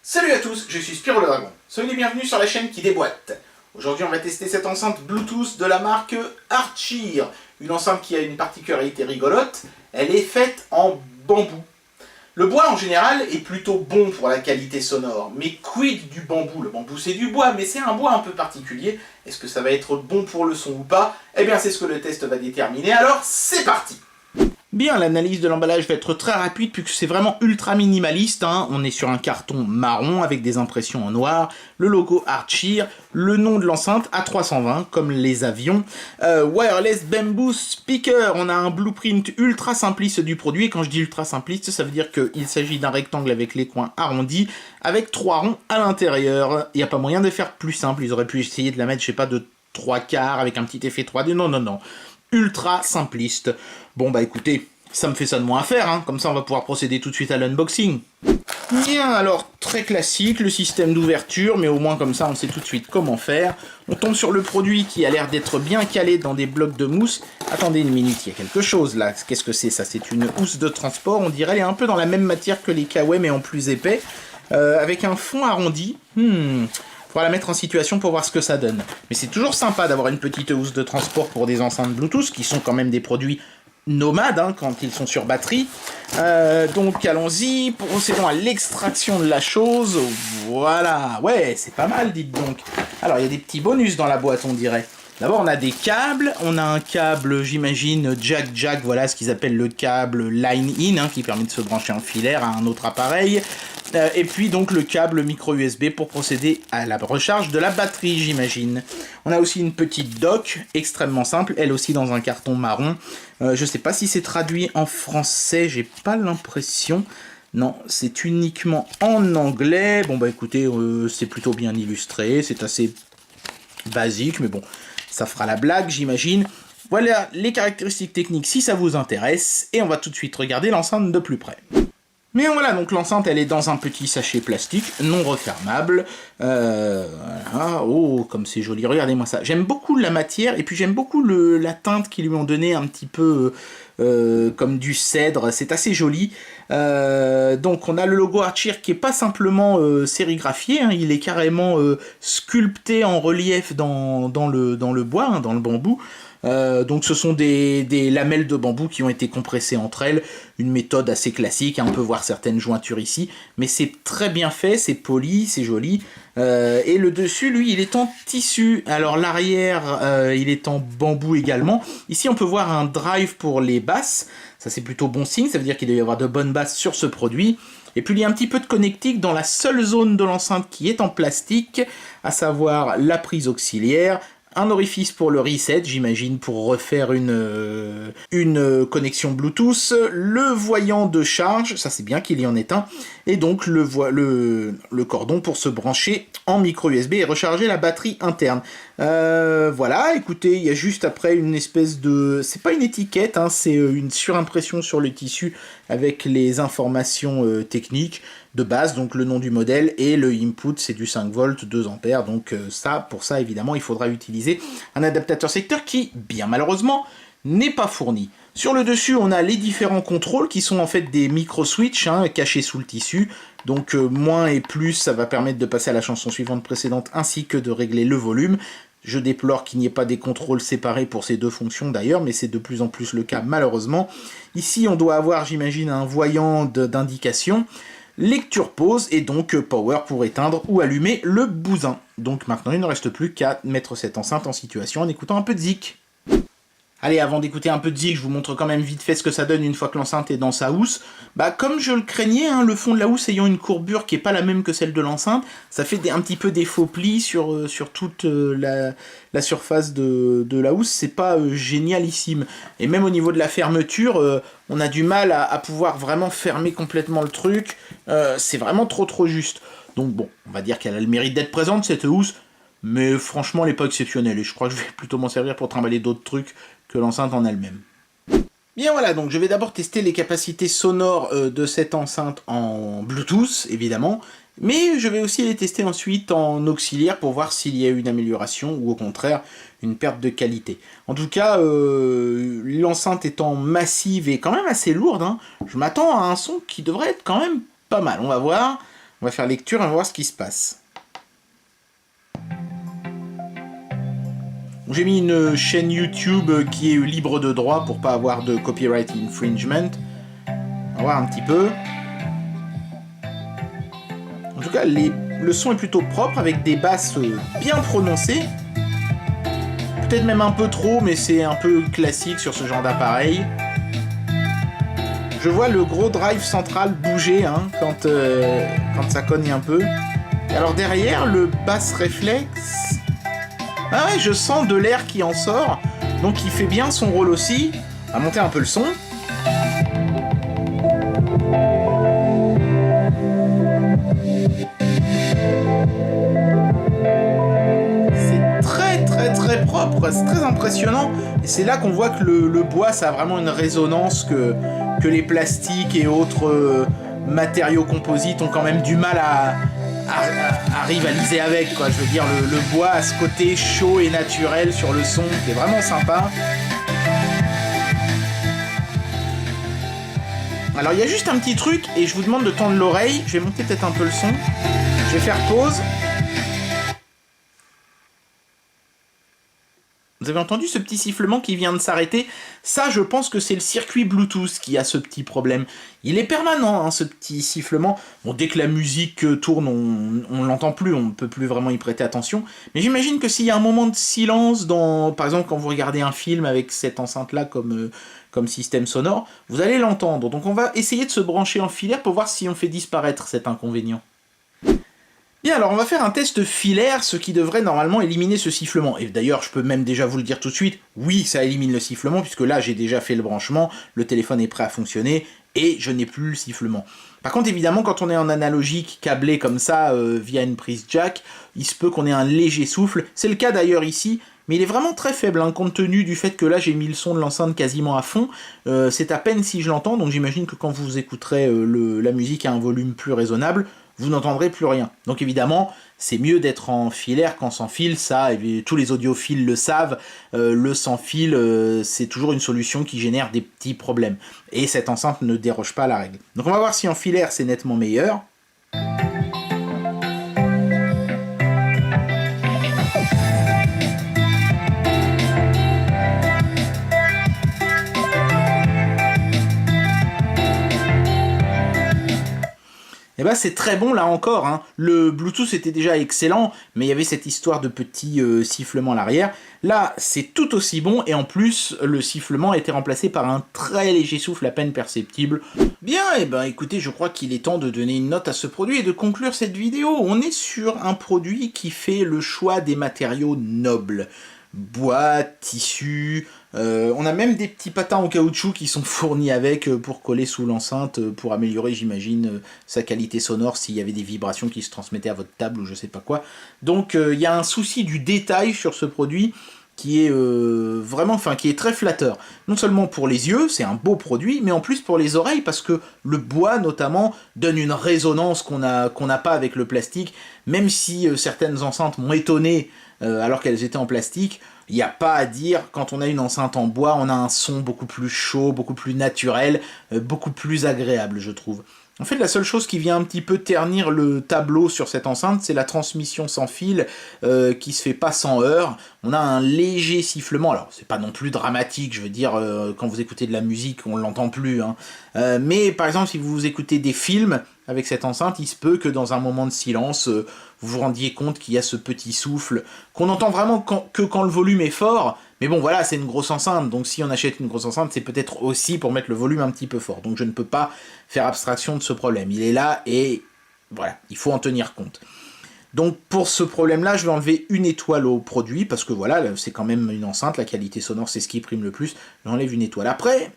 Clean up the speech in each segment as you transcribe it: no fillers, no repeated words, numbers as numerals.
Salut à tous, je suis Spyro le Dragon. Soyez les bienvenus sur la chaîne qui déboîte. Aujourd'hui on va tester cette enceinte Bluetooth de la marque Artcheer. Une enceinte qui a une particularité rigolote, elle est faite en bambou. Le bois en général est plutôt bon pour la qualité sonore, mais quid du bambou? Le bambou c'est du bois, mais c'est un bois un peu particulier. Est-ce que ça va être bon pour le son ou pas? Eh bien c'est ce que le test va déterminer, alors c'est parti! Bien, l'analyse de l'emballage va être très rapide puisque c'est vraiment ultra minimaliste. On est sur un carton marron avec des impressions en noir, le logo Artcheer, le nom de l'enceinte A320 comme les avions, Wireless Bamboo Speaker. On a un blueprint ultra simpliste du produit. Et quand je dis ultra simpliste, ça veut dire qu'il s'agit d'un rectangle avec les coins arrondis avec 3 ronds à l'intérieur. Il n'y a pas moyen de faire plus simple. Ils auraient pu essayer de la mettre, je sais pas, de 3/4 avec un petit effet 3D. Non, non, non. Ultra simpliste. Bon bah écoutez, ça me fait ça de moins à faire, comme ça on va pouvoir procéder tout de suite à l'unboxing. Bien, alors très classique, le système d'ouverture, mais au moins comme ça on sait tout de suite comment faire. On tombe sur le produit qui a l'air d'être bien calé dans des blocs de mousse. Attendez une minute, il y a quelque chose là. Qu'est-ce que c'est ça? C'est une housse de transport, on dirait, elle est un peu dans la même matière que les Kawaii mais en plus épais, avec un fond arrondi. Faudra la mettre en situation pour voir ce que ça donne. Mais c'est toujours sympa d'avoir une petite housse de transport pour des enceintes Bluetooth, qui sont quand même des produits nomades quand ils sont sur batterie. Donc allons-y, procédons à l'extraction de la chose. Voilà, ouais, c'est pas mal, dites donc. Alors il y a des petits bonus dans la boîte, on dirait. D'abord on a des câbles, on a un câble, j'imagine, jack, voilà ce qu'ils appellent le câble line-in, qui permet de se brancher en filaire à un autre appareil. Et puis donc le câble micro USB pour procéder à la recharge de la batterie, j'imagine. On a aussi une petite dock, extrêmement simple, elle aussi dans un carton marron. Je sais pas si c'est traduit en français, j'ai pas l'impression. Non, c'est uniquement en anglais. Bon bah écoutez, c'est plutôt bien illustré, c'est assez basique, mais bon, ça fera la blague, j'imagine. Voilà les caractéristiques techniques si ça vous intéresse, et on va tout de suite regarder l'enceinte de plus près. Mais voilà, donc l'enceinte, elle est dans un petit sachet plastique, non refermable. Voilà. Oh, comme c'est joli, regardez-moi ça. J'aime beaucoup la matière, et puis j'aime beaucoup la teinte qu'ils lui ont donné un petit peu comme du cèdre, c'est assez joli. Donc on a le logo Artcheer qui est pas simplement sérigraphié, il est carrément sculpté en relief dans le bois, dans le bambou. Donc ce sont des lamelles de bambou qui ont été compressées entre elles, une méthode assez classique, on peut voir certaines jointures ici, mais c'est très bien fait, c'est poli, c'est joli, et le dessus, lui, il est en tissu, alors l'arrière, il est en bambou également. Ici on peut voir un drive pour les basses, ça c'est plutôt bon signe, ça veut dire qu'il doit y avoir de bonnes basses sur ce produit. Et puis il y a un petit peu de connectique dans la seule zone de l'enceinte qui est en plastique, à savoir la prise auxiliaire, un orifice pour le reset, j'imagine, pour refaire une connexion Bluetooth, le voyant de charge, ça c'est bien qu'il y en ait un, et donc le cordon pour se brancher en micro USB et recharger la batterie interne. Voilà, écoutez, il y a juste après une espèce de... C'est pas une étiquette, c'est une surimpression sur le tissu avec les informations techniques de base, donc le nom du modèle, et le input c'est du 5 volts, 2 ampères, donc pour ça évidemment il faudra utiliser un adaptateur secteur qui, bien malheureusement, n'est pas fourni. Sur le dessus on a les différents contrôles qui sont en fait des micro-switch cachés sous le tissu, donc moins et plus ça va permettre de passer à la chanson suivante précédente ainsi que de régler le volume. Je déplore qu'il n'y ait pas des contrôles séparés pour ces deux fonctions d'ailleurs, mais c'est de plus en plus le cas malheureusement. Ici on doit avoir, j'imagine, un voyant d'indication, lecture pause et donc power pour éteindre ou allumer le bousin. Donc maintenant il ne reste plus qu'à mettre cette enceinte en situation en écoutant un peu de zik. Allez, avant d'écouter un peu de zik, je vous montre quand même vite fait ce que ça donne une fois que l'enceinte est dans sa housse. Bah comme je le craignais, le fond de la housse ayant une courbure qui n'est pas la même que celle de l'enceinte, ça fait un petit peu des faux plis sur toute la surface de la housse, c'est pas génialissime. Et même au niveau de la fermeture, on a du mal à pouvoir vraiment fermer complètement le truc, c'est vraiment trop juste. Donc bon, on va dire qu'elle a le mérite d'être présente cette housse, mais franchement elle n'est pas exceptionnelle, et je crois que je vais plutôt m'en servir pour trimballer d'autres trucs que l'enceinte en elle-même. Bien voilà, donc je vais d'abord tester les capacités sonores de cette enceinte en Bluetooth, évidemment, mais je vais aussi les tester ensuite en auxiliaire pour voir s'il y a une amélioration ou au contraire une perte de qualité. En tout cas, l'enceinte étant massive et quand même assez lourde, je m'attends à un son qui devrait être quand même pas mal. On va voir. On va faire lecture et on va voir ce qui se passe. J'ai mis une chaîne YouTube qui est libre de droit pour pas avoir de copyright infringement. On va voir un petit peu. En tout cas, le son est plutôt propre avec des basses bien prononcées. Peut-être même un peu trop, mais c'est un peu classique sur ce genre d'appareil. Je vois le gros drive central bouger quand ça cogne un peu. Et alors derrière, le bass réflexe... Ah ouais, je sens de l'air qui en sort, donc il fait bien son rôle aussi. On va monter un peu le son. C'est très propre, c'est très impressionnant. Et c'est là qu'on voit que le bois, ça a vraiment une résonance que les plastiques et autres matériaux composites ont quand même du mal à rivaliser avec, quoi. Je veux dire, le bois a ce côté chaud et naturel sur le son qui est vraiment sympa. Alors il y a juste un petit truc et je vous demande de tendre l'oreille. Je vais monter peut-être un peu le son. Je vais faire pause. Vous avez entendu ce petit sifflement qui vient de s'arrêter? Ça, je pense que c'est le circuit Bluetooth qui a ce petit problème. Il est permanent, ce petit sifflement. Bon, dès que la musique tourne, on l'entend plus, on ne peut plus vraiment y prêter attention. Mais j'imagine que s'il y a un moment de silence, par exemple quand vous regardez un film avec cette enceinte-là comme système sonore, vous allez l'entendre. Donc on va essayer de se brancher en filaire pour voir si on fait disparaître cet inconvénient. Bien, alors on va faire un test filaire, ce qui devrait normalement éliminer ce sifflement. Et d'ailleurs, je peux même déjà vous le dire tout de suite, oui, ça élimine le sifflement, puisque là, j'ai déjà fait le branchement, le téléphone est prêt à fonctionner, et je n'ai plus le sifflement. Par contre, évidemment, quand on est en analogique câblé comme ça, via une prise jack, il se peut qu'on ait un léger souffle. C'est le cas d'ailleurs ici, mais il est vraiment très faible, compte tenu du fait que là, j'ai mis le son de l'enceinte quasiment à fond. C'est à peine si je l'entends, donc j'imagine que quand vous écouterez la musique à un volume plus raisonnable, vous n'entendrez plus rien. Donc évidemment, c'est mieux d'être en filaire qu'en sans fil, ça, tous les audiophiles le savent, le sans fil, c'est toujours une solution qui génère des petits problèmes. Et cette enceinte ne déroge pas à la règle. Donc on va voir si en filaire c'est nettement meilleur. Et bah c'est très bon là encore, Le Bluetooth était déjà excellent, mais il y avait cette histoire de petit sifflement à l'arrière. Là, c'est tout aussi bon, et en plus, le sifflement a été remplacé par un très léger souffle à peine perceptible. Bien, et ben écoutez, je crois qu'il est temps de donner une note à ce produit et de conclure cette vidéo. On est sur un produit qui fait le choix des matériaux nobles. Bois, tissu, on a même des petits patins en caoutchouc qui sont fournis avec pour coller sous l'enceinte, pour améliorer, j'imagine, sa qualité sonore s'il y avait des vibrations qui se transmettaient à votre table ou je sais pas quoi. Donc il y a un souci du détail sur ce produit qui est qui est très flatteur. Non seulement pour les yeux, c'est un beau produit, mais en plus pour les oreilles, parce que le bois, notamment, donne une résonance qu'on n'a pas avec le plastique, même si certaines enceintes m'ont étonné alors qu'elles étaient en plastique. Il n'y a pas à dire, quand on a une enceinte en bois, on a un son beaucoup plus chaud, beaucoup plus naturel, beaucoup plus agréable, je trouve. En fait, la seule chose qui vient un petit peu ternir le tableau sur cette enceinte, c'est la transmission sans fil qui se fait pas sans heurts. On a un léger sifflement, alors c'est pas non plus dramatique, je veux dire, quand vous écoutez de la musique, on l'entend plus. Mais par exemple, si vous écoutez des films avec cette enceinte, il se peut que dans un moment de silence, vous vous rendiez compte qu'il y a ce petit souffle, qu'on entend vraiment que quand le volume est fort. Mais bon, voilà, c'est une grosse enceinte, donc si on achète une grosse enceinte, c'est peut-être aussi pour mettre le volume un petit peu fort. Donc je ne peux pas faire abstraction de ce problème. Il est là et voilà, il faut en tenir compte. Donc pour ce problème-là, je vais enlever une étoile au produit, parce que voilà, c'est quand même une enceinte, la qualité sonore, c'est ce qui prime le plus. J'enlève une étoile. Après,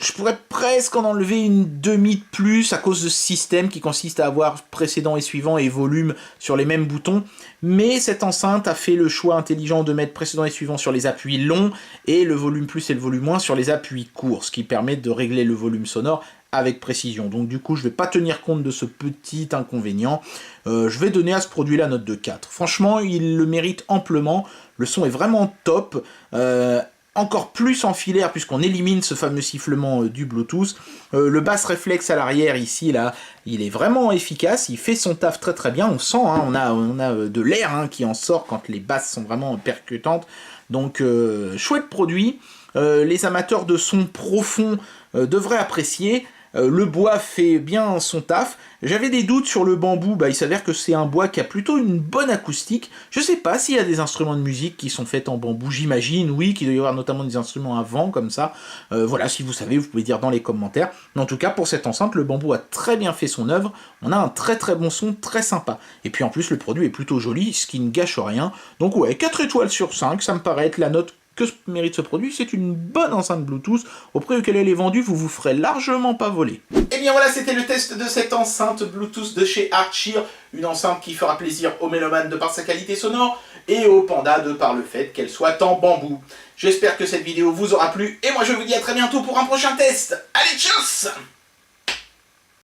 je pourrais presque en enlever une demi de plus à cause de ce système qui consiste à avoir précédent et suivant et volume sur les mêmes boutons. Mais cette enceinte a fait le choix intelligent de mettre précédent et suivant sur les appuis longs et le volume plus et le volume moins sur les appuis courts, ce qui permet de régler le volume sonore avec précision. Donc du coup, je ne vais pas tenir compte de ce petit inconvénient. Je vais donner à ce produit la note de 4. Franchement, il le mérite amplement. Le son est vraiment top. encore plus en filaire puisqu'on élimine ce fameux sifflement du Bluetooth. Le bass réflexe à l'arrière ici, là, il est vraiment efficace, il fait son taf très très bien, on sent, hein, on a de l'air hein, qui en sort quand les basses sont vraiment percutantes. Donc chouette produit, les amateurs de son profond devraient apprécier. Le bois fait bien son taf. J'avais des doutes sur le bambou, il s'avère que c'est un bois qui a plutôt une bonne acoustique. Je sais pas s'il y a des instruments de musique qui sont faits en bambou, j'imagine, oui, qu'il doit y avoir notamment des instruments à vent comme ça. Voilà, si vous savez, vous pouvez dire dans les commentaires. Mais en tout cas, pour cette enceinte, le bambou a très bien fait son œuvre. On a un très très bon son, très sympa. Et puis en plus, le produit est plutôt joli, ce qui ne gâche rien. Donc ouais, 4 étoiles sur 5, ça me paraît être la note que mérite ce produit. C'est une bonne enceinte Bluetooth. Au prix auquel elle est vendue, vous vous ferez largement pas voler. Et bien voilà, c'était le test de cette enceinte Bluetooth de chez Artshear. Une enceinte qui fera plaisir aux mélomanes de par sa qualité sonore et aux pandas de par le fait qu'elle soit en bambou. J'espère que cette vidéo vous aura plu et moi je vous dis à très bientôt pour un prochain test. Allez, tchuss!